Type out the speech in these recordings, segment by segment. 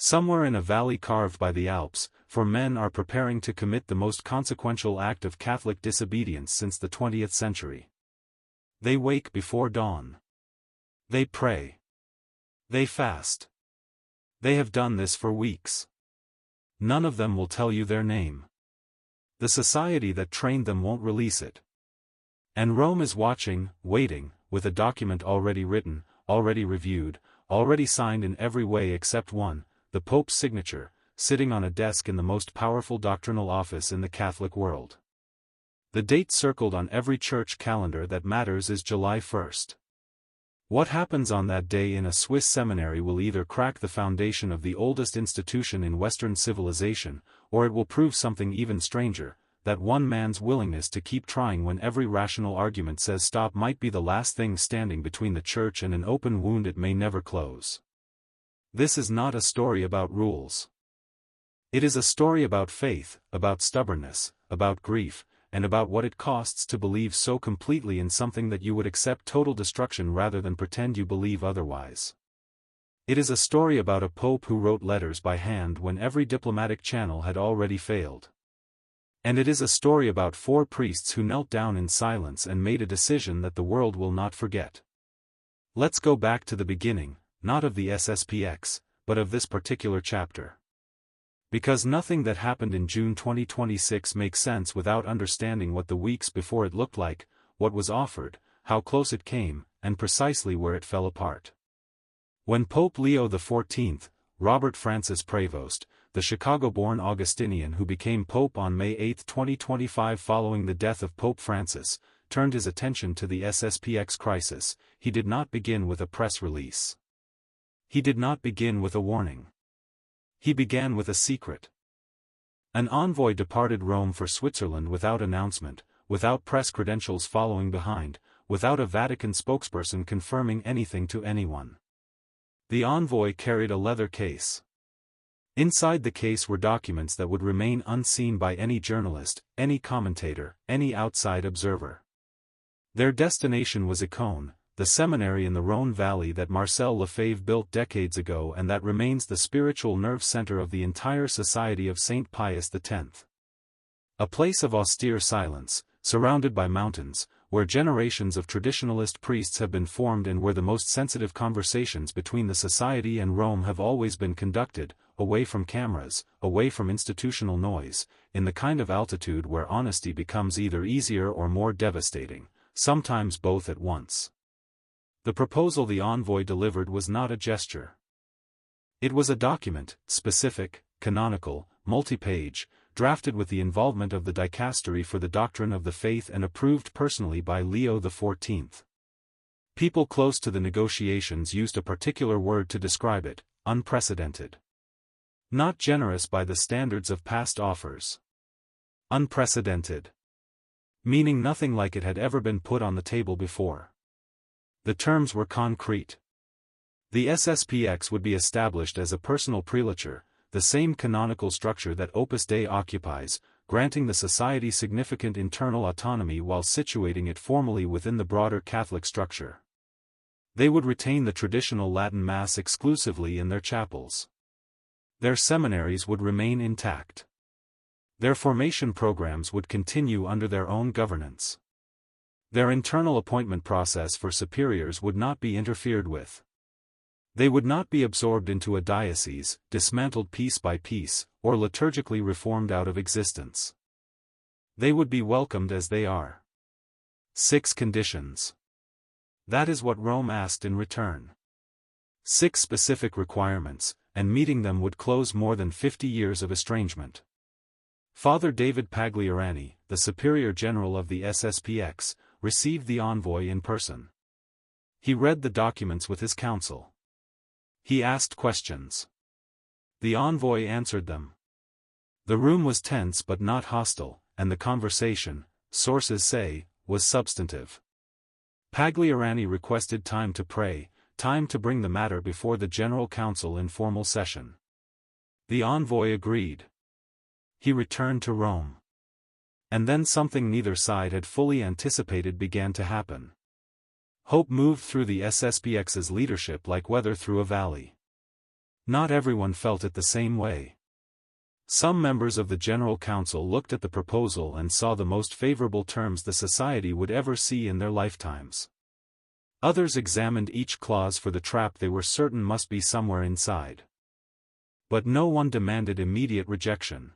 Somewhere in a valley carved by the Alps, four men are preparing to commit the most consequential act of Catholic disobedience since the 20th century. They wake before dawn. They pray. They fast. They have done this for weeks. None of them will tell you their name. The society that trained them won't release it. And Rome is watching, waiting, with a document already written, already reviewed, already signed in every way except one, the Pope's signature, sitting on a desk in the most powerful doctrinal office in the Catholic world. The date circled on every church calendar that matters is July 1st. What happens on that day in a Swiss seminary will either crack the foundation of the oldest institution in Western civilization, or it will prove something even stranger, that one man's willingness to keep trying when every rational argument says stop might be the last thing standing between the Church and an open wound it may never close. This is not a story about rules. It is a story about faith, about stubbornness, about grief, and about what it costs to believe so completely in something that you would accept total destruction rather than pretend you believe otherwise. It is a story about a pope who wrote letters by hand when every diplomatic channel had already failed. And it is a story about four priests who knelt down in silence and made a decision that the world will not forget. Let's go back to the beginning, not of the SSPX, but of this particular chapter. Because nothing that happened in June 2026 makes sense without understanding what the weeks before it looked like, what was offered, how close it came, and precisely where it fell apart. When Pope Leo XIV, Robert Francis Prevost, the Chicago-born Augustinian who became Pope on May 8, 2025 following the death of Pope Francis, turned his attention to the SSPX crisis, he did not begin with a press release. He did not begin with a warning. He began with a secret. An envoy departed Rome for Switzerland without announcement, without press credentials following behind, without a Vatican spokesperson confirming anything to anyone. The envoy carried a leather case. Inside the case were documents that would remain unseen by any journalist, any commentator, any outside observer. Their destination was Econe, the seminary in the Rhone Valley that Marcel Lefebvre built decades ago and that remains the spiritual nerve center of the entire society of St. Pius X. A place of austere silence, surrounded by mountains, where generations of traditionalist priests have been formed and where the most sensitive conversations between the society and Rome have always been conducted, away from cameras, away from institutional noise, in the kind of altitude where honesty becomes either easier or more devastating, sometimes both at once. The proposal the envoy delivered was not a gesture. It was a document, specific, canonical, multi-page, drafted with the involvement of the dicastery for the doctrine of the faith and approved personally by Leo XIV. People close to the negotiations used a particular word to describe it: unprecedented. Not generous by the standards of past offers. Unprecedented. Meaning nothing like it had ever been put on the table before. The terms were concrete. The SSPX would be established as a personal prelature, the same canonical structure that Opus Dei occupies, granting the society significant internal autonomy while situating it formally within the broader Catholic structure. They would retain the traditional Latin Mass exclusively in their chapels. Their seminaries would remain intact. Their formation programs would continue under their own governance. Their internal appointment process for superiors would not be interfered with. They would not be absorbed into a diocese, dismantled piece by piece, or liturgically reformed out of existence. They would be welcomed as they are. 6 conditions. That is what Rome asked in return. 6 specific requirements, and meeting them would close more than 50 years of estrangement. Father Davide Pagliarani, the Superior General of the SSPX, received the envoy in person. He read the documents with his council. He asked questions. The envoy answered them. The room was tense but not hostile, and the conversation, sources say, was substantive. Pagliarani requested time to pray, time to bring the matter before the General Council in formal session. The envoy agreed. He returned to Rome. And then something neither side had fully anticipated began to happen. Hope moved through the SSPX's leadership like weather through a valley. Not everyone felt it the same way. Some members of the General Council looked at the proposal and saw the most favorable terms the society would ever see in their lifetimes. Others examined each clause for the trap they were certain must be somewhere inside. But no one demanded immediate rejection.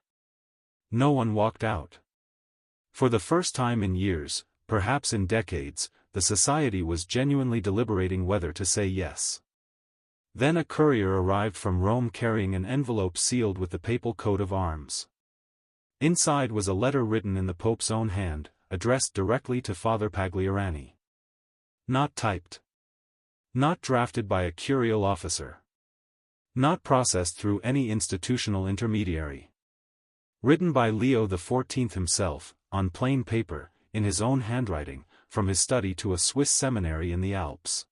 No one walked out. For the first time in years, perhaps in decades, the society was genuinely deliberating whether to say yes. Then a courier arrived from Rome carrying an envelope sealed with the papal coat of arms. Inside was a letter written in the Pope's own hand, addressed directly to Father Pagliarani. Not typed. Not drafted by a curial officer. Not processed through any institutional intermediary. Written by Leo XIV himself, on plain paper, in his own handwriting, from his study to a Swiss seminary in the Alps.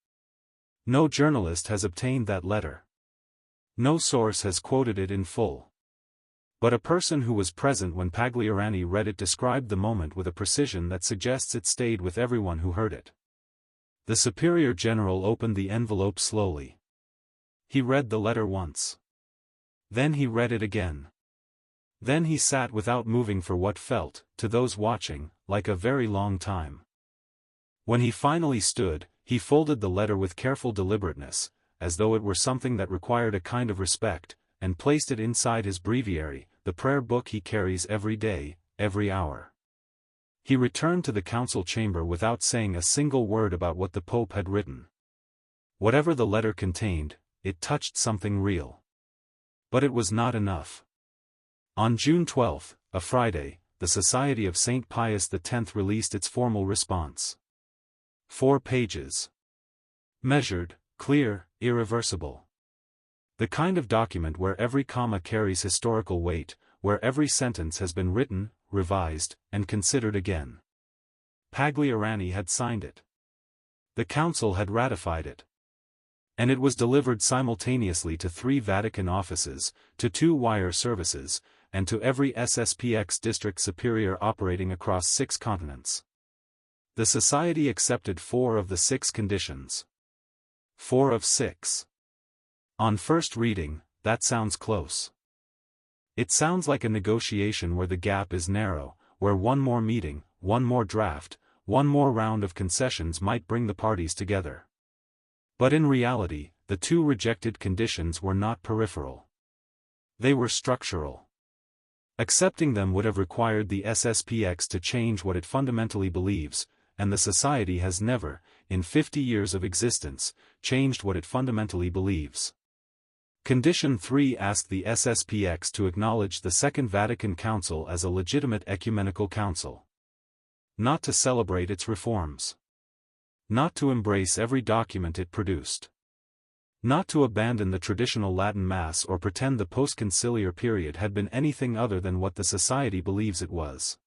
No journalist has obtained that letter. No source has quoted it in full. But a person who was present when Pagliarani read it described the moment with a precision that suggests it stayed with everyone who heard it. The superior general opened the envelope slowly. He read the letter once. Then he read it again. Then he sat without moving for what felt, to those watching, like a very long time. When he finally stood, he folded the letter with careful deliberateness, as though it were something that required a kind of respect, and placed it inside his breviary, the prayer book he carries every day, every hour. He returned to the council chamber without saying a single word about what the Pope had written. Whatever the letter contained, it touched something real. But it was not enough. On June 12, a Friday, the Society of St. Pius X released its formal response. 4 pages. Measured, clear, irreversible. The kind of document where every comma carries historical weight, where every sentence has been written, revised, and considered again. Pagliarani had signed it. The Council had ratified it. And it was delivered simultaneously to 3 Vatican offices, to 2 wire services, and to every SSPX district superior operating across 6 continents. The Society accepted 4 of the 6 conditions. 4 of 6. On first reading, that sounds close. It sounds like a negotiation where the gap is narrow, where one more meeting, one more draft, one more round of concessions might bring the parties together. But in reality, the 2 rejected conditions were not peripheral. They were structural. Accepting them would have required the SSPX to change what it fundamentally believes, and the Society has never, in 50 years of existence, changed what it fundamentally believes. Condition 3 asked the SSPX to acknowledge the Second Vatican Council as a legitimate ecumenical council. Not to celebrate its reforms. Not to embrace every document it produced. Not to abandon the traditional Latin Mass or pretend the post-conciliar period had been anything other than what the Society believes it was.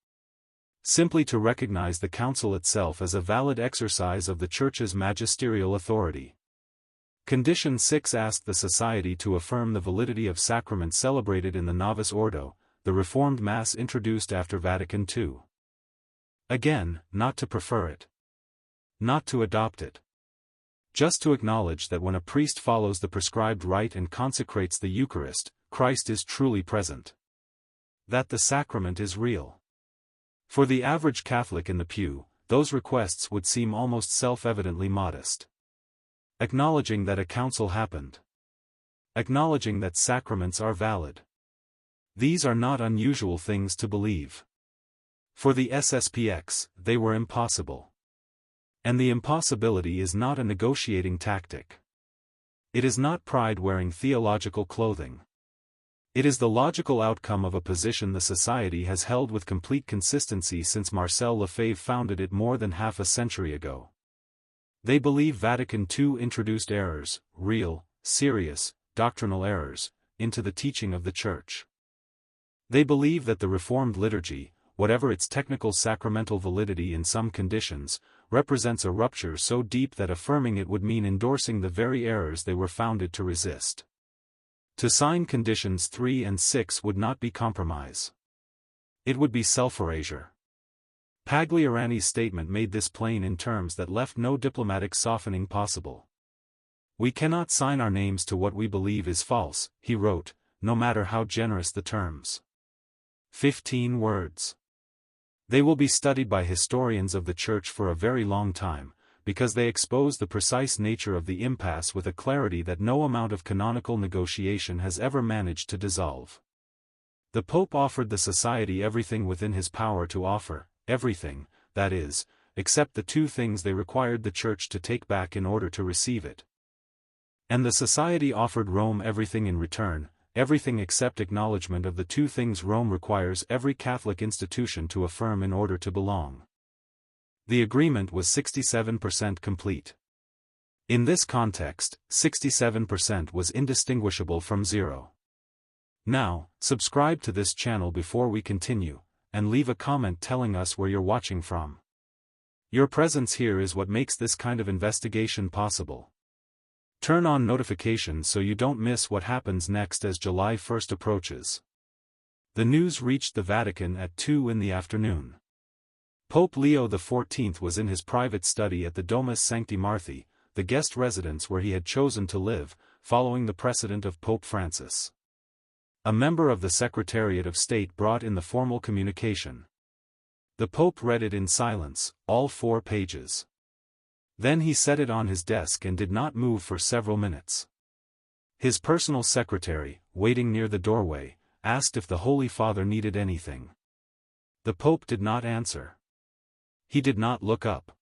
Simply to recognize the Council itself as a valid exercise of the Church's magisterial authority. Condition 6 asked the Society to affirm the validity of sacraments celebrated in the Novus Ordo, the Reformed Mass introduced after Vatican II. Again, not to prefer it. Not to adopt it. Just to acknowledge that when a priest follows the prescribed rite and consecrates the Eucharist, Christ is truly present. That the sacrament is real. For the average Catholic in the pew, those requests would seem almost self-evidently modest. Acknowledging that a council happened. Acknowledging that sacraments are valid. These are not unusual things to believe. For the SSPX, they were impossible. And the impossibility is not a negotiating tactic. It is not pride wearing theological clothing. It is the logical outcome of a position the Society has held with complete consistency since Marcel Lefebvre founded it more than half a century ago. They believe Vatican II introduced errors, real, serious, doctrinal errors, into the teaching of the Church. They believe that the Reformed liturgy, whatever its technical sacramental validity in some conditions, represents a rupture so deep that affirming it would mean endorsing the very errors they were founded to resist. To sign conditions 3 and 6 would not be compromise. It would be self-erasure. Pagliarani's statement made this plain in terms that left no diplomatic softening possible. "We cannot sign our names to what we believe is false," he wrote, "no matter how generous the terms." 15 words. They will be studied by historians of the Church for a very long time, because they expose the precise nature of the impasse with a clarity that no amount of canonical negotiation has ever managed to dissolve. The Pope offered the Society everything within his power to offer, everything, that is, except the two things they required the Church to take back in order to receive it. And the Society offered Rome everything in return, everything except acknowledgement of the two things Rome requires every Catholic institution to affirm in order to belong. The agreement was 67% complete. In this context, 67% was indistinguishable from zero. Now, subscribe to this channel before we continue, and leave a comment telling us where you're watching from. Your presence here is what makes this kind of investigation possible. Turn on notifications so you don't miss what happens next as July 1st approaches. The news reached the Vatican at 2 in the afternoon. Pope Leo XIV was in his private study at the Domus Sancti Marthi, the guest residence where he had chosen to live, following the precedent of Pope Francis. A member of the Secretariat of State brought in the formal communication. The Pope read it in silence, all 4 pages. Then he set it on his desk and did not move for several minutes. His personal secretary, waiting near the doorway, asked if the Holy Father needed anything. The Pope did not answer. He did not look up.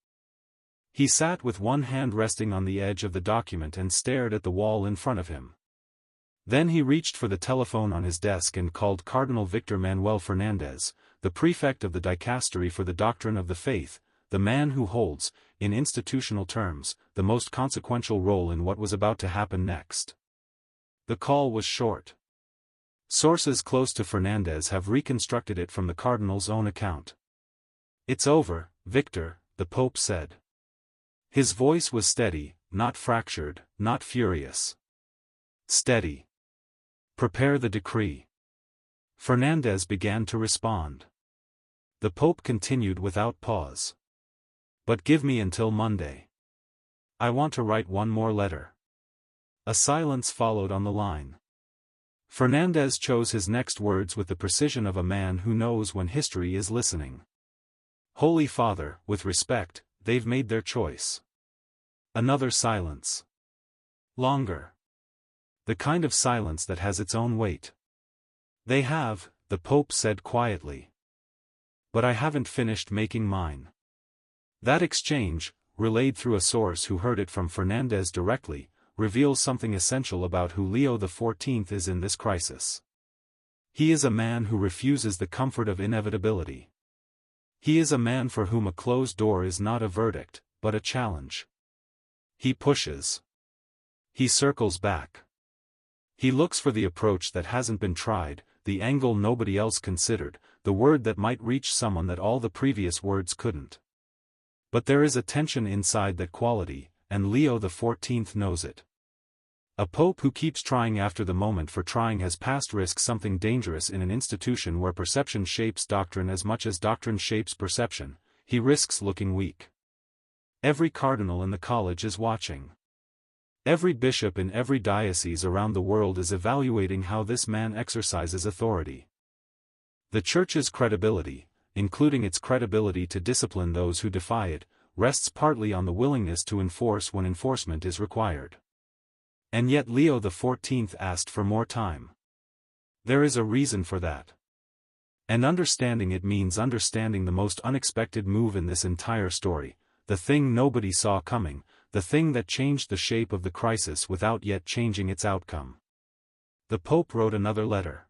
He sat with one hand resting on the edge of the document and stared at the wall in front of him. Then he reached for the telephone on his desk and called Cardinal Victor Manuel Fernandez, the prefect of the Dicastery for the Doctrine of the Faith, the man who holds, in institutional terms, the most consequential role in what was about to happen next. The call was short. Sources close to Fernandez have reconstructed it from the Cardinal's own account. "It's over, Victor," the Pope said. His voice was steady, not fractured, not furious. Steady. "Prepare the decree." Fernandez began to respond. The Pope continued without pause. "But give me until Monday. I want to write one more letter." A silence followed on the line. Fernandez chose his next words with the precision of a man who knows when history is listening. "Holy Father, with respect, they've made their choice." Another silence. Longer. The kind of silence that has its own weight. "They have," the Pope said quietly. "But I haven't finished making mine." That exchange, relayed through a source who heard it from Fernandez directly, reveals something essential about who Leo XIV is in this crisis. He is a man who refuses the comfort of inevitability. He is a man for whom a closed door is not a verdict, but a challenge. He pushes. He circles back. He looks for the approach that hasn't been tried, the angle nobody else considered, the word that might reach someone that all the previous words couldn't. But there is a tension inside that quality, and Leo XIV knows it. A pope who keeps trying after the moment for trying has past risks something dangerous in an institution where perception shapes doctrine as much as doctrine shapes perception. He risks looking weak. Every cardinal in the college is watching. Every bishop in every diocese around the world is evaluating how this man exercises authority. The Church's credibility, including its credibility to discipline those who defy it, rests partly on the willingness to enforce when enforcement is required. And yet Leo XIV asked for more time. There is a reason for that. And understanding it means understanding the most unexpected move in this entire story, the thing nobody saw coming, the thing that changed the shape of the crisis without yet changing its outcome. The Pope wrote another letter.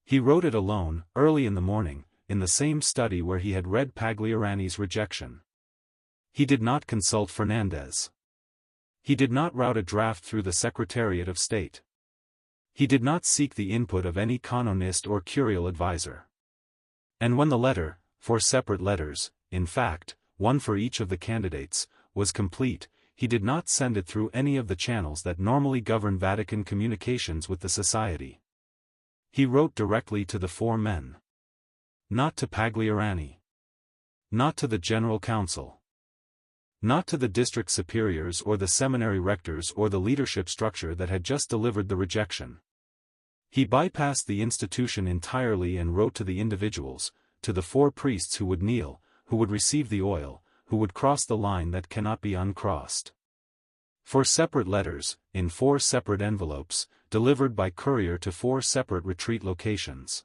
He wrote it alone, early in the morning, in the same study where he had read Pagliarani's rejection. He did not consult Fernandez. He did not route a draft through the Secretariat of State. He did not seek the input of any canonist or curial advisor. And when the letter, 4 separate letters, in fact, one for each of the candidates, was complete, he did not send it through any of the channels that normally govern Vatican communications with the Society. He wrote directly to the 4 men. Not to Pagliarani. Not to the General Council. Not to the district superiors or the seminary rectors or the leadership structure that had just delivered the rejection. He bypassed the institution entirely and wrote to the individuals, to the 4 priests who would kneel, who would receive the oil, who would cross the line that cannot be uncrossed. 4 separate letters, in 4 separate envelopes, delivered by courier to 4 separate retreat locations.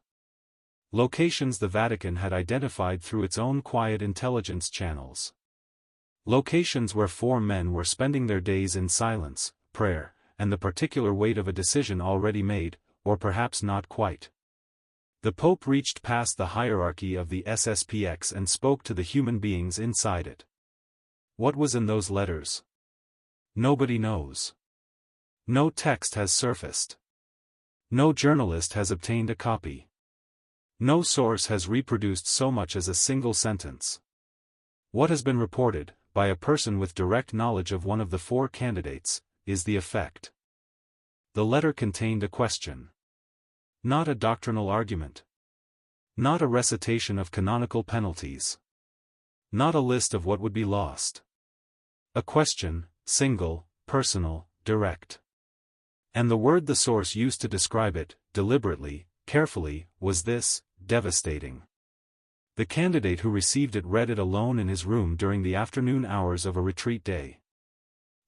Locations the Vatican had identified through its own quiet intelligence channels. Locations where 4 men were spending their days in silence, prayer, and the particular weight of a decision already made, or perhaps not quite. The Pope reached past the hierarchy of the SSPX and spoke to the human beings inside it. What was in those letters? Nobody knows. No text has surfaced. No journalist has obtained a copy. No source has reproduced so much as a single sentence. What has been reported, by a person with direct knowledge of one of the 4 candidates, is the effect. The letter contained a question. Not a doctrinal argument. Not a recitation of canonical penalties. Not a list of what would be lost. A question, single, personal, direct. And the word the source used to describe it, deliberately, carefully, was this: devastating. The candidate who received it read it alone in his room during the afternoon hours of a retreat day.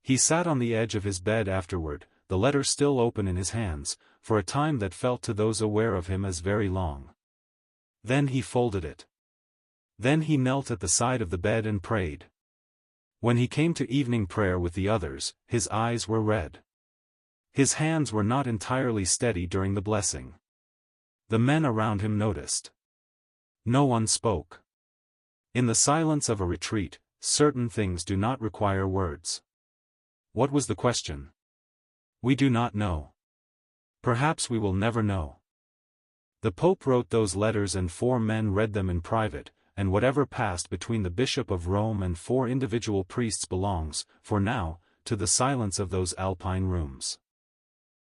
He sat on the edge of his bed afterward, the letter still open in his hands, for a time that felt to those aware of him as very long. Then he folded it. Then he knelt at the side of the bed and prayed. When he came to evening prayer with the others, his eyes were red. His hands were not entirely steady during the blessing. The men around him noticed. No one spoke. In the silence of a retreat, certain things do not require words. What was the question? We do not know. Perhaps we will never know. The Pope wrote those letters and 4 men read them in private, and whatever passed between the Bishop of Rome and 4 individual priests belongs, for now, to the silence of those alpine rooms.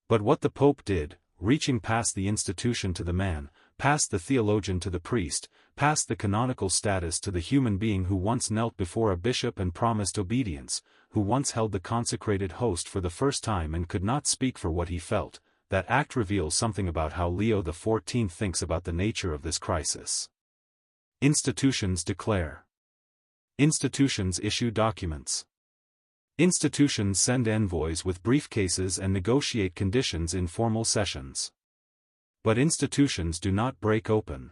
But what the Pope did, reaching past the institution to the man, past the theologian to the priest, past the canonical status to the human being who once knelt before a bishop and promised obedience, who once held the consecrated host for the first time and could not speak for what he felt, that act reveals something about how Leo XIV thinks about the nature of this crisis. Institutions declare. Institutions issue documents. Institutions send envoys with briefcases and negotiate conditions in formal sessions. But institutions do not break open.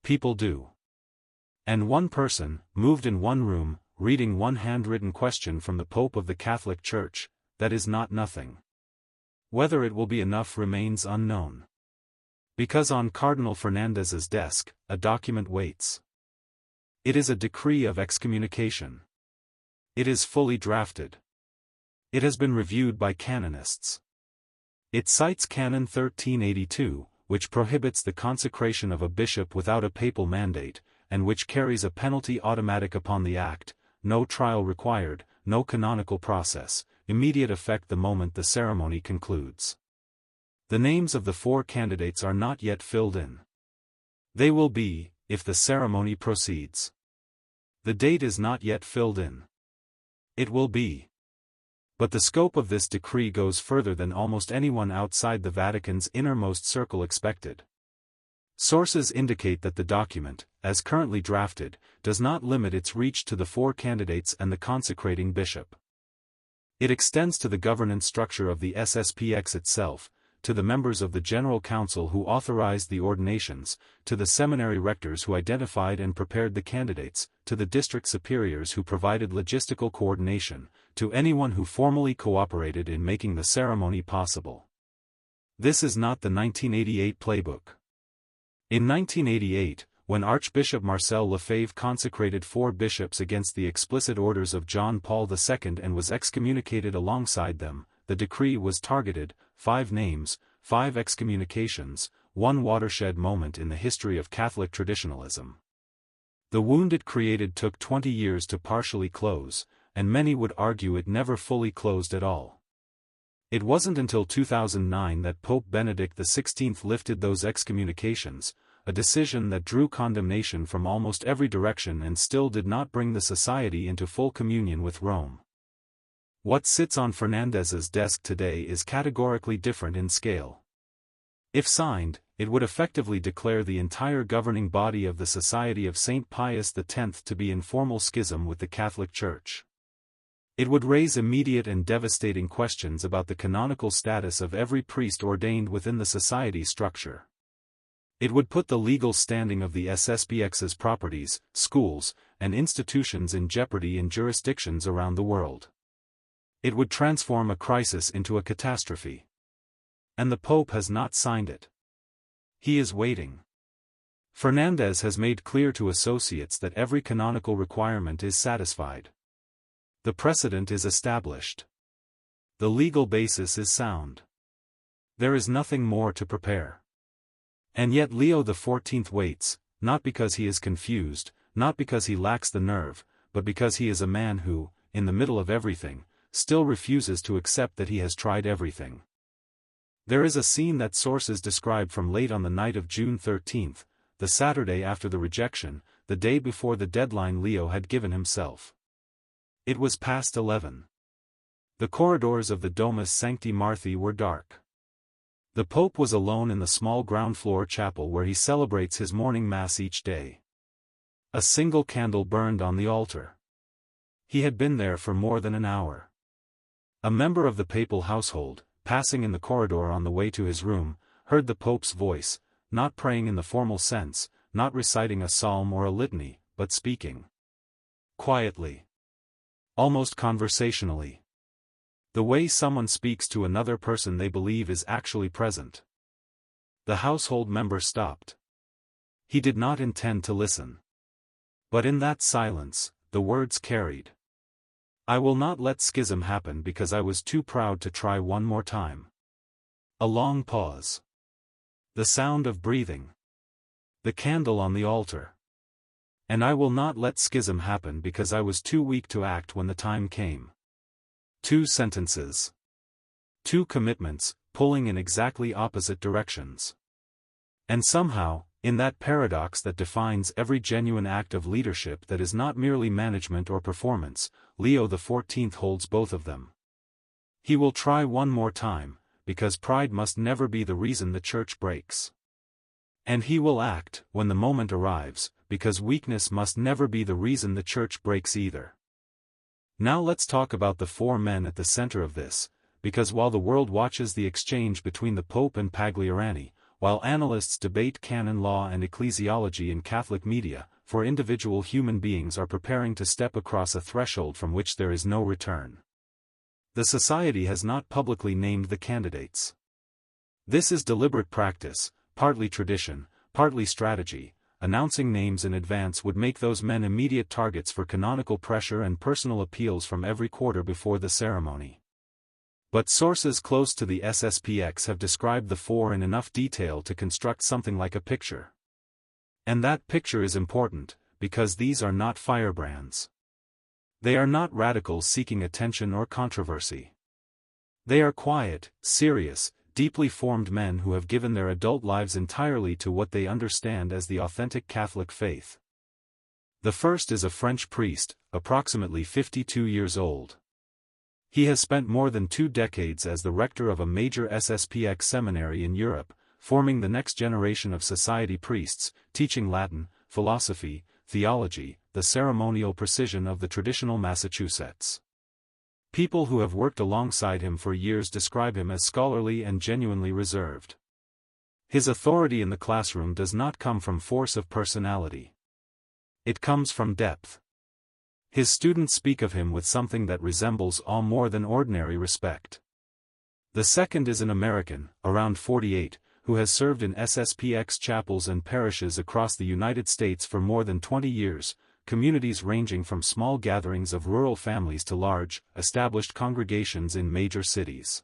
People do. And one person, moved in one room, reading one handwritten question from the Pope of the Catholic Church, that is not nothing. Whether it will be enough remains unknown. Because on Cardinal Fernandez's desk, a document waits. It is a decree of excommunication. It is fully drafted. It has been reviewed by canonists. It cites Canon 1382, which prohibits the consecration of a bishop without a papal mandate, and which carries a penalty automatic upon the act, no trial required, no canonical process, immediate effect the moment the ceremony concludes. The names of the 4 candidates are not yet filled in. They will be, if the ceremony proceeds. The date is not yet filled in. It will be. But the scope of this decree goes further than almost anyone outside the Vatican's innermost circle expected. Sources indicate that the document, as currently drafted, does not limit its reach to the 4 candidates and the consecrating bishop. It extends to the governance structure of the SSPX itself, to the members of the General Council who authorized the ordinations, to the seminary rectors who identified and prepared the candidates, to the district superiors who provided logistical coordination, to anyone who formally cooperated in making the ceremony possible. This is not the 1988 playbook. In 1988, when Archbishop Marcel Lefebvre consecrated 4 bishops against the explicit orders of John Paul II and was excommunicated alongside them, the decree was targeted: 5 names, 5 excommunications, 1 watershed moment in the history of Catholic traditionalism. The wound it created took 20 years to partially close, and many would argue it never fully closed at all. It wasn't until 2009 that Pope Benedict XVI lifted those excommunications, a decision that drew condemnation from almost every direction and still did not bring the society into full communion with Rome. What sits on Fernandez's desk today is categorically different in scale. If signed, it would effectively declare the entire governing body of the Society of St. Pius X to be in formal schism with the Catholic Church. It would raise immediate and devastating questions about the canonical status of every priest ordained within the society structure. It would put the legal standing of the SSPX's properties, schools, and institutions in jeopardy in jurisdictions around the world. It would transform a crisis into a catastrophe. And the Pope has not signed it. He is waiting. Fernandez has made clear to associates that every canonical requirement is satisfied. The precedent is established. The legal basis is sound. There is nothing more to prepare. And yet Leo XIV waits, not because he is confused, not because he lacks the nerve, but because he is a man who, in the middle of everything, still refuses to accept that he has tried everything. There is a scene that sources describe from late on the night of June 13, the Saturday after the rejection, the day before the deadline Leo had given himself. It was past 11. The corridors of the Domus Sancti Marthi were dark. The Pope was alone in the small ground-floor chapel where he celebrates his morning Mass each day. A single candle burned on the altar. He had been there for more than an hour. A member of the papal household, passing in the corridor on the way to his room, heard the Pope's voice, not praying in the formal sense, not reciting a psalm or a litany, but speaking quietly, almost conversationally. The way someone speaks to another person they believe is actually present. The household member stopped. He did not intend to listen. But in that silence, the words carried. I will not let schism happen because I was too proud to try one more time. A long pause. The sound of breathing. The candle on the altar. And I will not let schism happen because I was too weak to act when the time came. 2 sentences. 2 commitments, pulling in exactly opposite directions. And somehow, in that paradox that defines every genuine act of leadership that is not merely management or performance, Leo XIV holds both of them. He will try one more time, because pride must never be the reason the Church breaks. And he will act, when the moment arrives, because weakness must never be the reason the Church breaks either. Now let's talk about the 4 men at the center of this, because while the world watches the exchange between the Pope and Pagliarani, while analysts debate canon law and ecclesiology in Catholic media, for individual human beings are preparing to step across a threshold from which there is no return. The Society has not publicly named the candidates. This is deliberate practice, partly tradition, partly strategy. Announcing names in advance would make those men immediate targets for canonical pressure and personal appeals from every quarter before the ceremony. But sources close to the SSPX have described the 4 in enough detail to construct something like a picture. And that picture is important, because these are not firebrands. They are not radicals seeking attention or controversy. They are quiet, serious, deeply formed men who have given their adult lives entirely to what they understand as the authentic Catholic faith. The first is a French priest, approximately 52 years old. He has spent more than 2 decades as the rector of a major SSPX seminary in Europe, forming the next generation of society priests, teaching Latin, philosophy, theology, the ceremonial precision of the traditional Massachusetts. People who have worked alongside him for years describe him as scholarly and genuinely reserved. His authority in the classroom does not come from force of personality. It comes from depth. His students speak of him with something that resembles awe more than ordinary respect. The second is an American, around 48, who has served in SSPX chapels and parishes across the United States for more than 20 years, communities ranging from small gatherings of rural families to large, established congregations in major cities.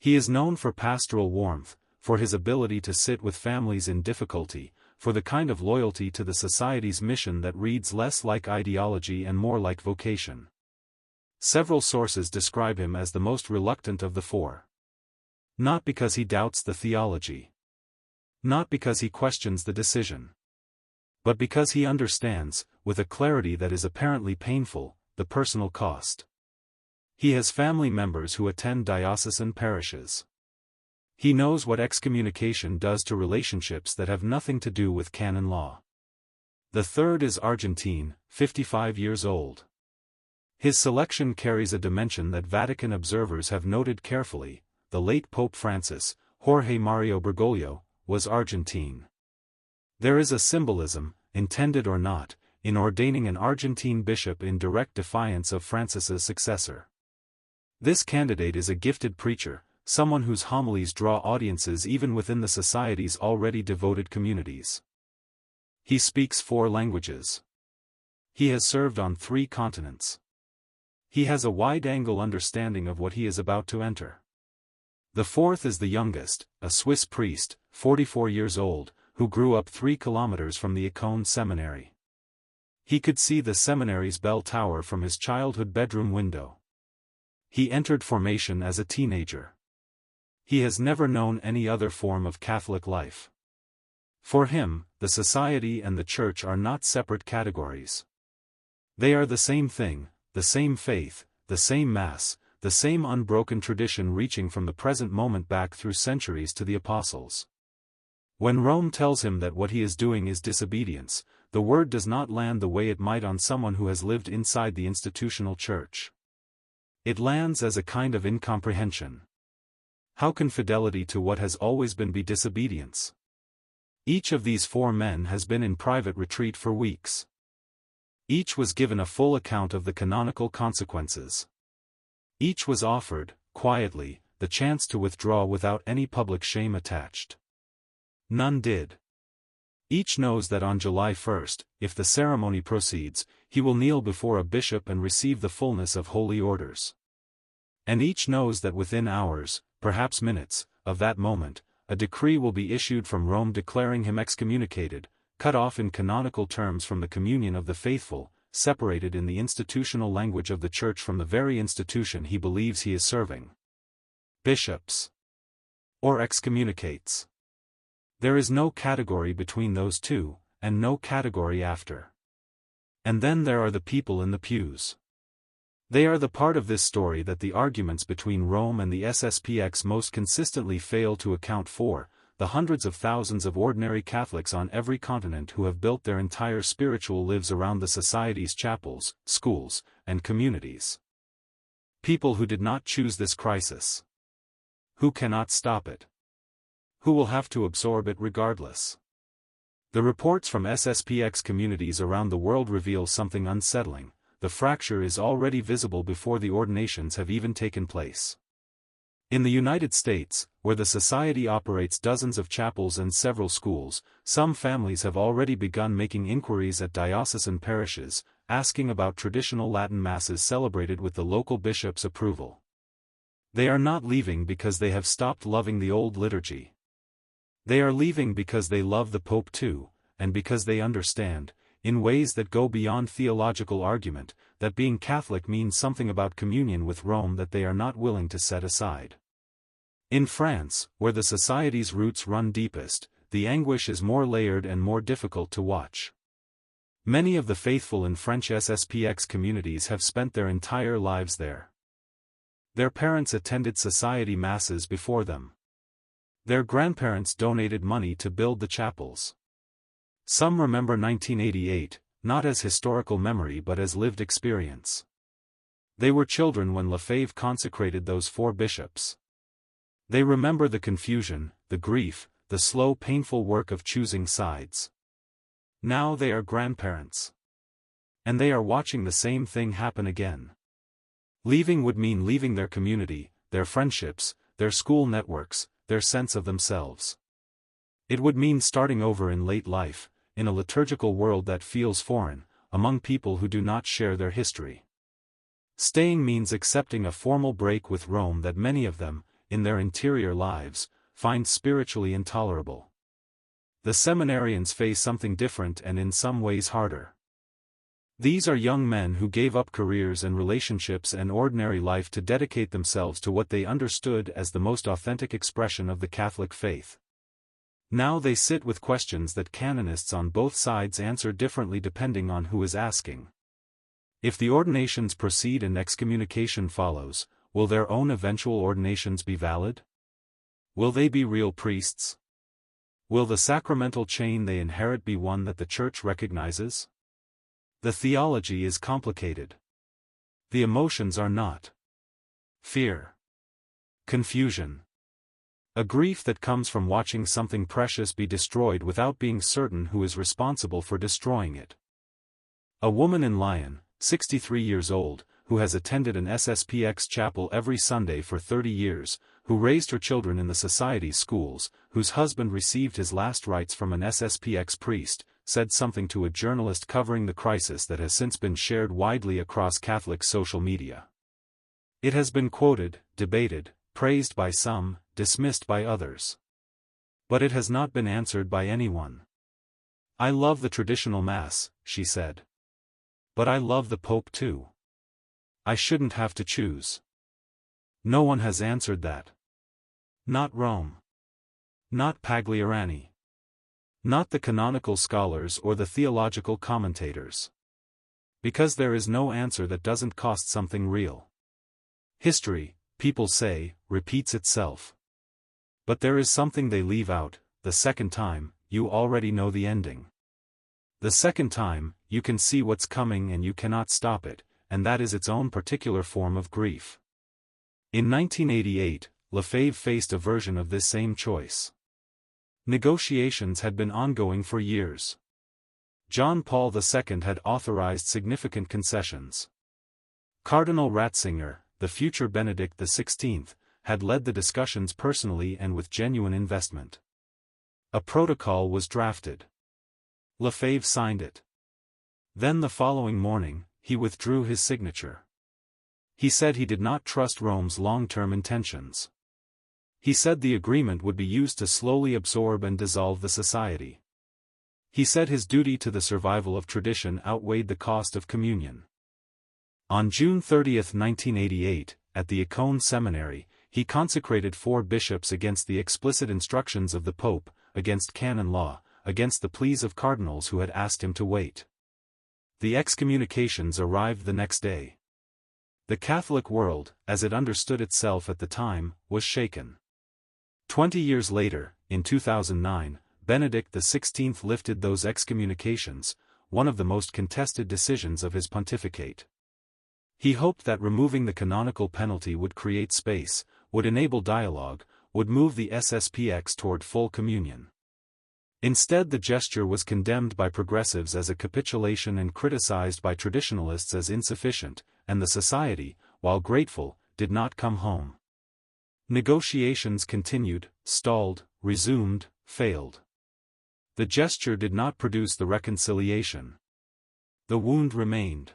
He is known for pastoral warmth, for his ability to sit with families in difficulty, for the kind of loyalty to the Society's mission that reads less like ideology and more like vocation. Several sources describe him as the most reluctant of the 4. Not because he doubts the theology. Not because he questions the decision, but because he understands, with a clarity that is apparently painful, the personal cost. He has family members who attend diocesan parishes. He knows what excommunication does to relationships that have nothing to do with canon law. The third is Argentine, 55 years old. His selection carries a dimension that Vatican observers have noted carefully. The late Pope Francis, Jorge Mario Bergoglio, was Argentine. There is a symbolism, intended or not, in ordaining an Argentine bishop in direct defiance of Francis's successor. This candidate is a gifted preacher, someone whose homilies draw audiences even within the society's already devoted communities. He speaks 4 languages. He has served on 3 continents. He has a wide-angle understanding of what he is about to enter. The fourth is the youngest, a Swiss priest, 44 years old, who grew up 3 kilometers from the Econe seminary. He could see the seminary's bell tower from his childhood bedroom window. He entered formation as a teenager. He has never known any other form of Catholic life. For him, the society and the church are not separate categories. They are the same thing, the same faith, the same Mass, the same unbroken tradition reaching from the present moment back through centuries to the apostles. When Rome tells him that what he is doing is disobedience, the word does not land the way it might on someone who has lived inside the institutional church. It lands as a kind of incomprehension. How can fidelity to what has always been be disobedience? Each of these 4 men has been in private retreat for weeks. Each was given a full account of the canonical consequences. Each was offered, quietly, the chance to withdraw without any public shame attached. None did. Each knows that on July 1st, if the ceremony proceeds, he will kneel before a bishop and receive the fullness of holy orders. And each knows that within hours, perhaps minutes, of that moment, a decree will be issued from Rome declaring him excommunicated, cut off in canonical terms from the communion of the faithful, separated in the institutional language of the Church from the very institution he believes he is serving. Bishops. Or excommunicates. There is no category between those two, and no category after. And then there are the people in the pews. They are the part of this story that the arguments between Rome and the SSPX most consistently fail to account for, the hundreds of thousands of ordinary Catholics on every continent who have built their entire spiritual lives around the society's chapels, schools, and communities. People who did not choose this crisis. Who cannot stop it. Who will have to absorb it regardless. The reports from SSPX communities around the world reveal something unsettling. The fracture is already visible before the ordinations have even taken place. In the United States, where the society operates dozens of chapels and several schools, some families have already begun making inquiries at diocesan parishes, asking about traditional Latin Masses celebrated with the local bishop's approval. They are not leaving because they have stopped loving the old liturgy. They are leaving because they love the Pope too, and because they understand, in ways that go beyond theological argument, that being Catholic means something about communion with Rome that they are not willing to set aside. In France, where the society's roots run deepest, the anguish is more layered and more difficult to watch. Many of the faithful in French SSPX communities have spent their entire lives there. Their parents attended society masses before them. Their grandparents donated money to build the chapels. Some remember 1988, not as historical memory but as lived experience. They were children when Lefebvre consecrated those 4 bishops. They remember the confusion, the grief, the slow painful work of choosing sides. Now they are grandparents. And they are watching the same thing happen again. Leaving would mean leaving their community, their friendships, their school networks, their sense of themselves. It would mean starting over in late life, in a liturgical world that feels foreign, among people who do not share their history. Staying means accepting a formal break with Rome that many of them, in their interior lives, find spiritually intolerable. The seminarians face something different and in some ways harder. These are young men who gave up careers and relationships and ordinary life to dedicate themselves to what they understood as the most authentic expression of the Catholic faith. Now they sit with questions that canonists on both sides answer differently depending on who is asking. If the ordinations proceed and excommunication follows, will their own eventual ordinations be valid? Will they be real priests? Will the sacramental chain they inherit be one that the Church recognizes? The theology is complicated. The emotions are not. Fear. Confusion. A grief that comes from watching something precious be destroyed without being certain who is responsible for destroying it. A woman in Lyon, 63 years old, who has attended an SSPX chapel every Sunday for 30 years, who raised her children in the society schools, whose husband received his last rites from an SSPX priest, said something to a journalist covering the crisis that has since been shared widely across Catholic social media. It has been quoted, debated, praised by some, dismissed by others. But it has not been answered by anyone. "I love the traditional Mass," she said. "But I love the Pope too. I shouldn't have to choose." No one has answered that. Not Rome. Not Pagliarani. Not the canonical scholars or the theological commentators. Because there is no answer that doesn't cost something real. History, people say, repeats itself. But there is something they leave out: the second time, you already know the ending. The second time, you can see what's coming and you cannot stop it, and that is its own particular form of grief. In 1988, Lefebvre faced a version of this same choice. Negotiations had been ongoing for years. John Paul II had authorized significant concessions. Cardinal Ratzinger, the future Benedict XVI, had led the discussions personally and with genuine investment. A protocol was drafted. Lefebvre signed it. Then the following morning, he withdrew his signature. He said he did not trust Rome's long-term intentions. He said the agreement would be used to slowly absorb and dissolve the society. He said his duty to the survival of tradition outweighed the cost of communion. On June 30, 1988, at the Econe seminary, he consecrated 4 bishops against the explicit instructions of the Pope, against canon law, against the pleas of cardinals who had asked him to wait. The excommunications arrived the next day. The Catholic world, as it understood itself at the time, was shaken. 20 years later, in 2009, Benedict XVI lifted those excommunications, one of the most contested decisions of his pontificate. He hoped that removing the canonical penalty would create space, would enable dialogue, would move the SSPX toward full communion. Instead, the gesture was condemned by progressives as a capitulation and criticized by traditionalists as insufficient, and the society, while grateful, did not come home. Negotiations continued, stalled, resumed, failed. The gesture did not produce the reconciliation. The wound remained.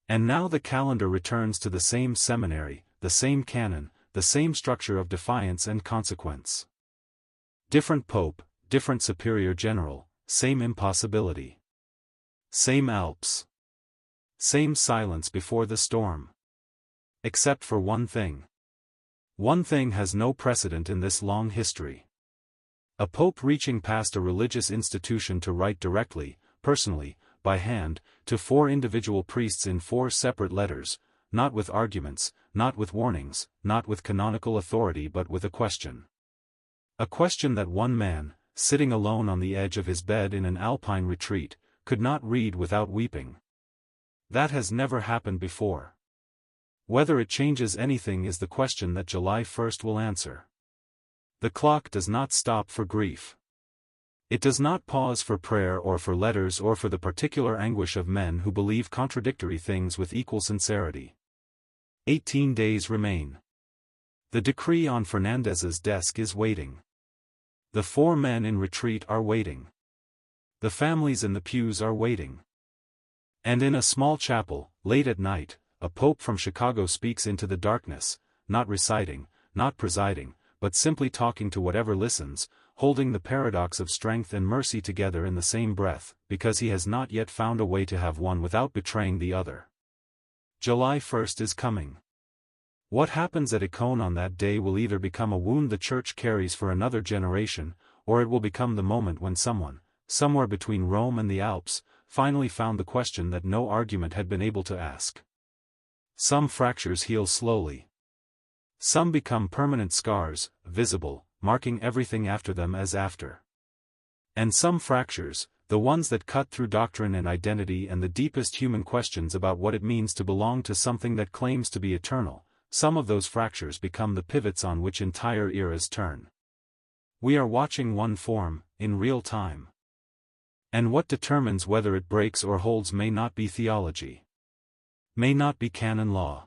And now the calendar returns to the same seminary, the same canon, the same structure of defiance and consequence. Different pope, different superior general, same impossibility. Same Alps. Same silence before the storm. Except for one thing. One thing has no precedent in this long history. A pope reaching past a religious institution to write directly, personally, by hand, to 4 individual priests in 4 separate letters, not with arguments, not with warnings, not with canonical authority but with a question. A question that one man, sitting alone on the edge of his bed in an alpine retreat, could not read without weeping. That has never happened before. Whether it changes anything is the question that July 1st will answer. The clock does not stop for grief. It does not pause for prayer or for letters or for the particular anguish of men who believe contradictory things with equal sincerity. 18 days remain. The decree on Fernandez's desk is waiting. The 4 men in retreat are waiting. The families in the pews are waiting. And in a small chapel, late at night, a pope from Chicago speaks into the darkness, not reciting, not presiding, but simply talking to whatever listens, holding the paradox of strength and mercy together in the same breath, because he has not yet found a way to have one without betraying the other. July 1st is coming. What happens at Econe on that day will either become a wound the Church carries for another generation, or it will become the moment when someone, somewhere between Rome and the Alps, finally found the question that no argument had been able to ask. Some fractures heal slowly. Some become permanent scars, visible, marking everything after them as after. And some fractures, the ones that cut through doctrine and identity and the deepest human questions about what it means to belong to something that claims to be eternal, some of those fractures become the pivots on which entire eras turn. We are watching one form, in real time. And what determines whether it breaks or holds may not be theology. May not be canon law.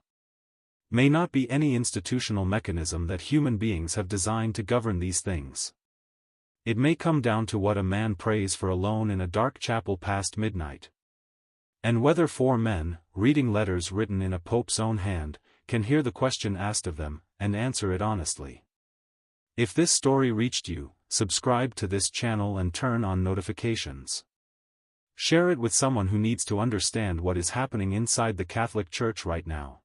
May not be any institutional mechanism that human beings have designed to govern these things. It may come down to what a man prays for alone in a dark chapel past midnight. And whether four men, reading letters written in a pope's own hand, can hear the question asked of them, and answer it honestly. If this story reached you, subscribe to this channel and turn on notifications. Share it with someone who needs to understand what is happening inside the Catholic Church right now.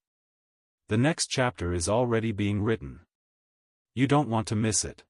The next chapter is already being written. You don't want to miss it.